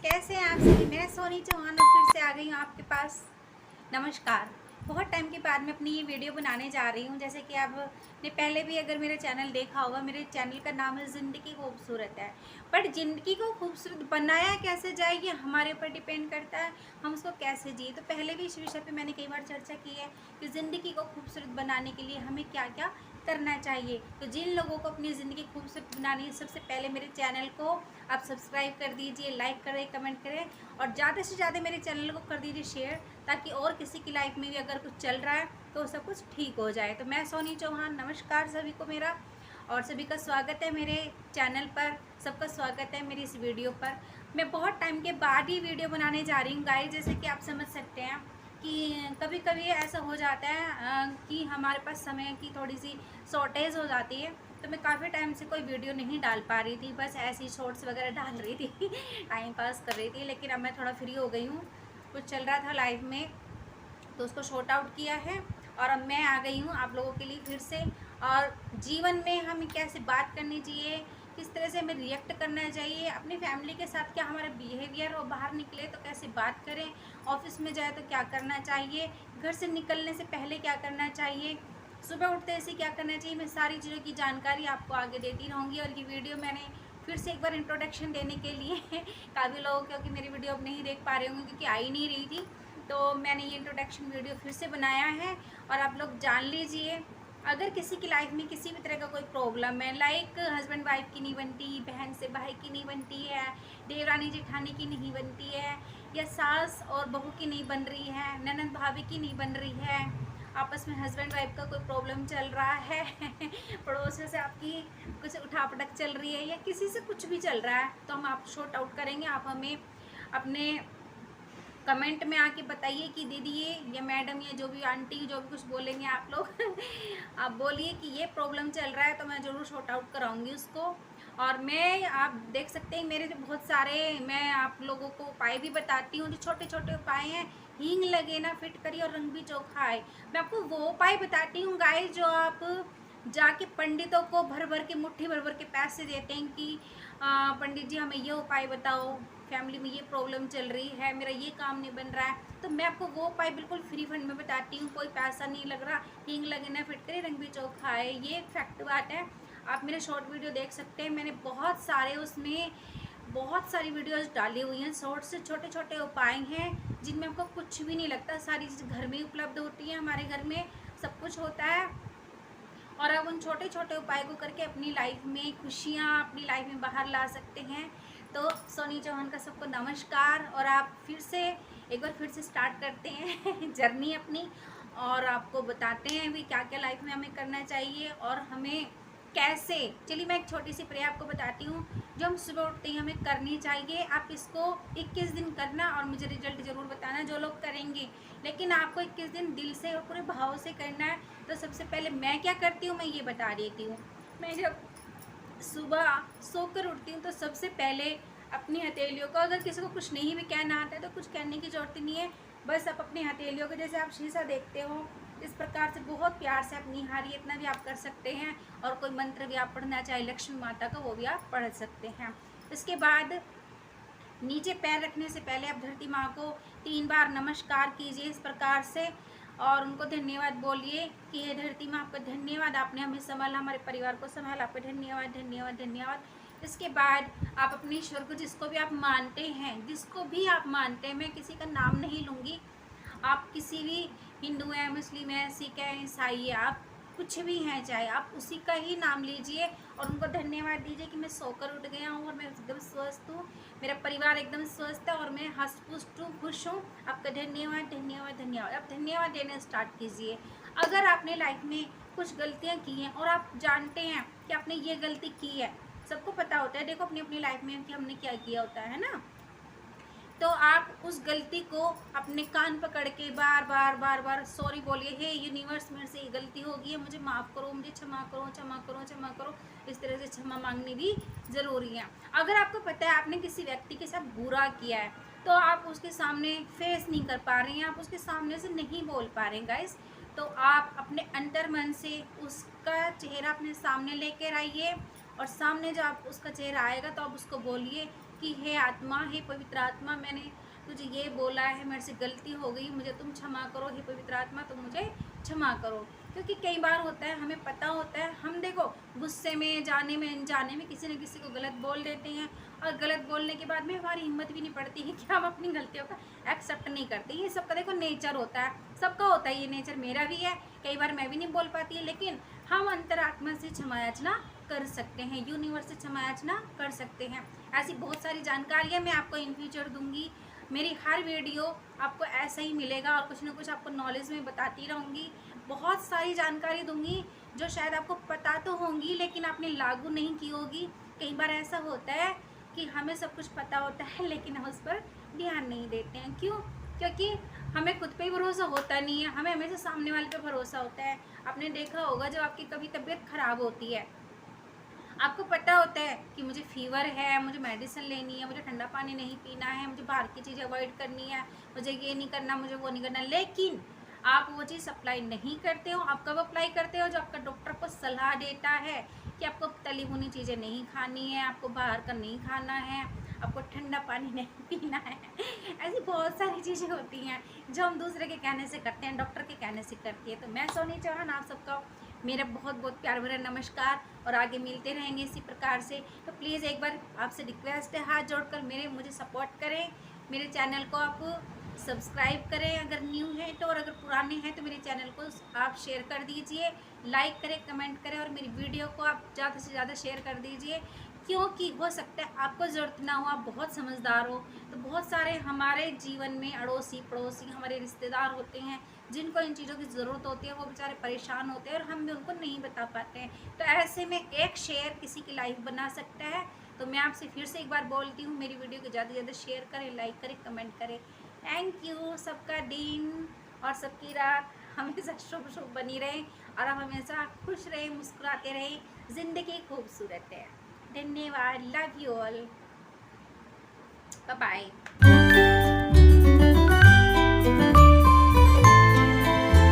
कैसे हैं आप सभी। मैं सोनी चौहान और फिर से आ गई हूँ आपके पास। नमस्कार। बहुत टाइम के बाद मैं अपनी ये वीडियो बनाने जा रही हूँ। जैसे कि आपने पहले भी अगर मेरा चैनल देखा होगा, मेरे चैनल का नाम है ज़िंदगी खूबसूरत है। बट ज़िंदगी को खूबसूरत बनाया कैसे जाए ये हमारे ऊपर डिपेंड करता है, हम उसको कैसे जिए। तो पहले भी इस विषय पे मैंने कई बार चर्चा की है कि ज़िंदगी को खूबसूरत बनाने के लिए हमें क्या क्या करना चाहिए। तो जिन लोगों को अपनी ज़िंदगी खूबसूरत बनानी है, सबसे पहले मेरे चैनल को आप सब्सक्राइब कर दीजिए, लाइक करें, कमेंट करें और ज़्यादा से ज़्यादा मेरे चैनल को कर दीजिए शेयर, ताकि और किसी की लाइफ में भी अगर कुछ चल रहा है तो सब कुछ ठीक हो जाए। तो मैं सोनी चौहान, नमस्कार सभी को मेरा, और सभी का स्वागत है मेरे चैनल पर। सबका स्वागत है मेरी इस वीडियो पर। मैं बहुत टाइम के बाद ही वीडियो बनाने जा रही हूँ गाइस। जैसे कि आप समझ सकते हैं कि कभी कभी ऐसा हो जाता है कि हमारे पास समय की थोड़ी सी शॉर्टेज हो जाती है, तो मैं काफ़ी टाइम से कोई वीडियो नहीं डाल पा रही थी, बस ऐसी शॉर्ट्स वगैरह डाल रही थी टाइम पास कर रही थी। लेकिन अब मैं थोड़ा फ्री हो गई हूँ, कुछ चल रहा था लाइफ में तो उसको शॉर्ट आउट किया है और अब मैं आ गई हूँ आप लोगों के लिए फिर से। और जीवन में हमें कैसे बात करनी चाहिए, किस तरह से हमें रिएक्ट करना चाहिए, अपनी फैमिली के साथ क्या हमारा बिहेवियर, और बाहर निकले तो कैसे बात करें, ऑफिस में जाए तो क्या करना चाहिए, घर से निकलने से पहले क्या करना चाहिए, सुबह उठते ऐसे क्या करना चाहिए, मैं सारी चीज़ों की जानकारी आपको आगे देती रहूँगी। और ये वीडियो मैंने फिर से एक बार इंट्रोडक्शन देने के लिए काफ़ी लोग क्योंकि मेरी वीडियो अब नहीं देख पा रहे होंगे क्योंकि आई नहीं रही थी, तो मैंने ये इंट्रोडक्शन वीडियो फिर से बनाया है। और आप लोग जान लीजिए, अगर किसी की लाइफ में किसी भी तरह का कोई प्रॉब्लम है, लाइक हस्बैंड वाइफ की नहीं बनती, बहन से भाई की नहीं बनती है, देवरानी जेठानी की नहीं बनती है, या सास और बहू की नहीं बन रही है, ननद भाभी की नहीं बन रही है, आपस में हस्बैंड वाइफ का कोई प्रॉब्लम चल रहा है पड़ोसियों से आपकी कुछ उठापटक चल रही है, या किसी से कुछ भी चल रहा है, तो हम आप शॉर्ट आउट करेंगे। आप हमें अपने कमेंट में आके बताइए कि दीदी ये या मैडम या जो भी आंटी जो भी कुछ बोलेंगे आप लोग आप बोलिए कि ये प्रॉब्लम चल रहा है, तो मैं ज़रूर शॉर्ट आउट कराऊंगी उसको। और मैं आप देख सकते हैं मेरे जो बहुत सारे मैं आप लोगों को उपाय भी बताती हूँ, जो छोटे छोटे उपाय हैं। हींग लगे ना फिट करिए और रंग भी चोखा आए, मैं आपको वो उपाय बताती हूँ गाइस जो आप जाके पंडितों को भर भर के मुट्ठी भर भर के पैसे देते हैं कि पंडित जी हमें ये उपाय बताओ, फैमिली में ये प्रॉब्लम चल रही है, मेरा ये काम नहीं बन रहा है, तो मैं आपको वो उपाय बिल्कुल फ्री फंड में बताती हूँ, कोई पैसा नहीं लग रहा। हींग लगे ना फिट करे रंग भी चोखा है, ये फैक्ट बात है। आप मेरे शॉर्ट वीडियो देख सकते हैं, मैंने बहुत सारे उसमें बहुत सारी वीडियोस डाली हुई हैं। शॉर्ट से छोटे छोटे उपाय हैं जिनमें आपको कुछ भी नहीं लगता, सारी चीज़ घर में उपलब्ध होती है, हमारे घर में सब कुछ होता है। और आप उन छोटे छोटे उपाय को करके अपनी लाइफ में खुशियाँ अपनी लाइफ में बाहर ला सकते हैं। तो सोनी चौहान का सबको नमस्कार, और आप फिर से एक बार फिर से स्टार्ट करते हैं जर्नी अपनी, और आपको बताते हैं भी क्या क्या लाइफ में हमें करना चाहिए और हमें कैसे। चलिए मैं एक छोटी सी प्रे आपको बताती हूँ जो हम सुबह उठते ही हमें करनी चाहिए। आप इसको 21 दिन करना और मुझे रिजल्ट ज़रूर बताना जो लोग करेंगे। लेकिन आपको 21 दिन दिल से और पूरे भाव से करना है। तो सबसे पहले मैं क्या करती हूँ मैं ये बता देती हूँ। मैं जब सुबह सोकर उठती हूँ तो सबसे पहले अपनी हथेलियों को, अगर किसी को कुछ नहीं भी कहना आता है तो कुछ कहने की ज़रूरत नहीं है, बस आप अपनी हथेलियों को जैसे आप शीशा देखते हो इस प्रकार से बहुत प्यार से आप निहारिए, इतना भी आप कर सकते हैं। और कोई मंत्र भी आप पढ़ना चाहे लक्ष्मी माता का, वो भी आप पढ़ सकते हैं। इसके बाद नीचे पैर रखने से पहले आप धरती माँ को 3 बार नमस्कार कीजिए इस प्रकार से, और उनको धन्यवाद बोलिए कि हे धरती माँ आपका धन्यवाद, आपने हमें संभाला, हमारे परिवार को संभाला, आपका धन्यवाद धन्यवाद धन्यवाद। इसके बाद आप अपने ईश्वर को, जिसको भी आप मानते हैं, जिसको भी आप मानते हैं, मैं किसी का नाम नहीं लूँगी, आप किसी भी हिंदू है, मुस्लिम है, सिख है, ईसाई है, आप कुछ भी हैं चाहे, आप उसी का ही नाम लीजिए और उनको धन्यवाद दीजिए कि मैं सोकर उठ गया हूँ और मैं एकदम स्वस्थ हूँ, मेरा परिवार एकदम स्वस्थ है और मैं हंस पुष्ट हूँ, खुश हूँ। आपका धन्यवाद धन्यवाद धन्यवाद। आप धन्यवाद देना स्टार्ट कीजिए। अगर आपने लाइफ में कुछ गलतियाँ की हैं और आप जानते हैं कि आपने ये गलती की है, सबको पता होता है देखो अपनी अपनी लाइफ में कि हमने क्या किया होता है ना, तो आप उस गलती को अपने कान पकड़ के बार बार बार बार सॉरी बोलिए, हे यूनिवर्स मेरे से ये गलती हो गई है, मुझे माफ़ करो, मुझे क्षमा करो क्षमा करो क्षमा करो। इस तरह से क्षमा मांगनी भी ज़रूरी है। अगर आपको पता है आपने किसी व्यक्ति के साथ बुरा किया है तो आप उसके सामने फेस नहीं कर पा रहे हैं, आप उसके सामने से नहीं बोल पा रहे हैं गाइस, तो आप अपने अंतर मन से उसका चेहरा अपने सामने लेकर आइए और सामने जब आप उसका चेहरा आएगा तो आप उसको बोलिए कि हे आत्मा, हे पवित्र आत्मा, मैंने तुझे ये बोला है, मेरे से गलती हो गई, मुझे तुम क्षमा करो, हे पवित्र आत्मा तुम मुझे क्षमा करो। क्योंकि कई बार होता है, हमें पता होता है, हम देखो गुस्से में, जाने में अनजाने में किसी न किसी को गलत बोल देते हैं, और गलत बोलने के बाद में हमारी हिम्मत भी नहीं पड़ती है कि हम अपनी गलतियों का एक्सेप्ट नहीं करते। ये सबका देखो नेचर होता है, सबका होता है ये नेचर, मेरा भी है, कई बार मैं भी नहीं बोल पाती है, लेकिन हम अंतरात्मा से क्षमा याचना कर सकते हैं, यूनिवर्स से क्षमा याचना कर सकते हैं। ऐसी बहुत सारी जानकारियाँ मैं आपको इन फ्यूचर दूंगी। मेरी हर वीडियो आपको ऐसा ही मिलेगा और कुछ ना कुछ आपको नॉलेज में बताती रहूँगी। बहुत सारी जानकारी दूंगी जो शायद आपको पता तो होंगी लेकिन आपने लागू नहीं की होगी। कई बार ऐसा होता है कि हमें सब कुछ पता होता है लेकिन हम उस पर ध्यान नहीं देते हैं। क्यों? क्योंकि हमें खुद पे ही भरोसा होता नहीं है, हमें हमेशा सामने वाले पे भरोसा होता है। आपने देखा होगा जब आपकी कभी तबीयत खराब होती है, आपको पता होता है कि मुझे फीवर है, मुझे मेडिसिन लेनी है, मुझे ठंडा पानी नहीं पीना है, मुझे बाहर की चीज़ अवॉइड करनी है, मुझे ये नहीं करना, मुझे वो नहीं करना, लेकिन आप वो चीज़ अप्लाई नहीं करते हो। आप कब अप्लाई करते हो? जो आपका डॉक्टर को सलाह देता है कि आपको तली भुनी चीज़ें नहीं खानी है, आपको बाहर का नहीं खाना है, आपको ठंडा पानी नहीं पीना है। ऐसी बहुत सारी चीज़ें होती हैं जो हम दूसरे के कहने से करते हैं, डॉक्टर के कहने से करती है। तो मैं सोनी चौहान आप सबका मेरा बहुत बहुत प्यार भरा नमस्कार, और आगे मिलते रहेंगे इसी प्रकार से। तो प्लीज़ एक बार आपसे रिक्वेस्ट है, हाथ जोड़कर मुझे सपोर्ट करें, मेरे चैनल को आप सब्सक्राइब करें अगर न्यू है तो, और अगर पुराने हैं तो मेरे चैनल को आप शेयर कर दीजिए, लाइक करें, कमेंट करें, और मेरी वीडियो को आप ज़्यादा से ज़्यादा शेयर कर दीजिए। क्योंकि हो सकता है आपको ज़रूरत ना हो, आप बहुत समझदार हो, तो बहुत सारे हमारे जीवन में अड़ोसी पड़ोसी हमारे रिश्तेदार होते हैं जिनको इन चीज़ों की ज़रूरत होती है, वो बेचारे परेशान होते हैं और हम भी उनको नहीं बता पाते हैं। तो ऐसे में एक शेयर किसी की लाइफ बना सकता है। तो मैं आपसे फिर से एक बार बोलती हूँ, मेरी वीडियो को ज़्यादा से ज़्यादा शेयर करें, लाइक करें, कमेंट करें। Thank you. सबका दिन और सबकी रात हमेशा शुभ शुभ बनी रहे, और आप हमेशा खुश रहें, मुस्कुराते रहें। ज़िंदगी खूबसूरत है। धन्यवाद। Love you all. Bye bye.